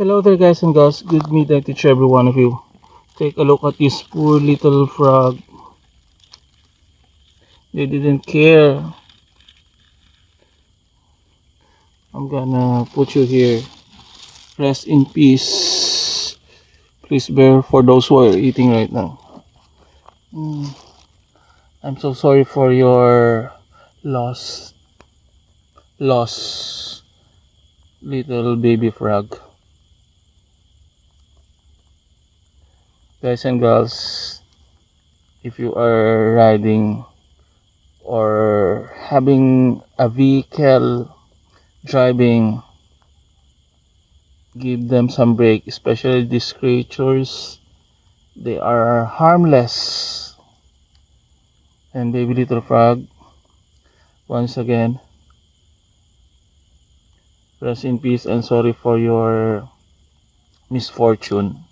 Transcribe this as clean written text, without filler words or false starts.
Hello there guys and girls, good midnight to every one of you. Take a look at this poor little frog. They didn't care. I'm gonna put you here. Rest in peace. Please bear for those who are eating right now. I'm so sorry for your loss, little baby frog. Guys and girls, if you are riding or having a vehicle driving, give them some break, especially these creatures. They are harmless. And baby little frog, once again, rest in peace and sorry for your misfortune.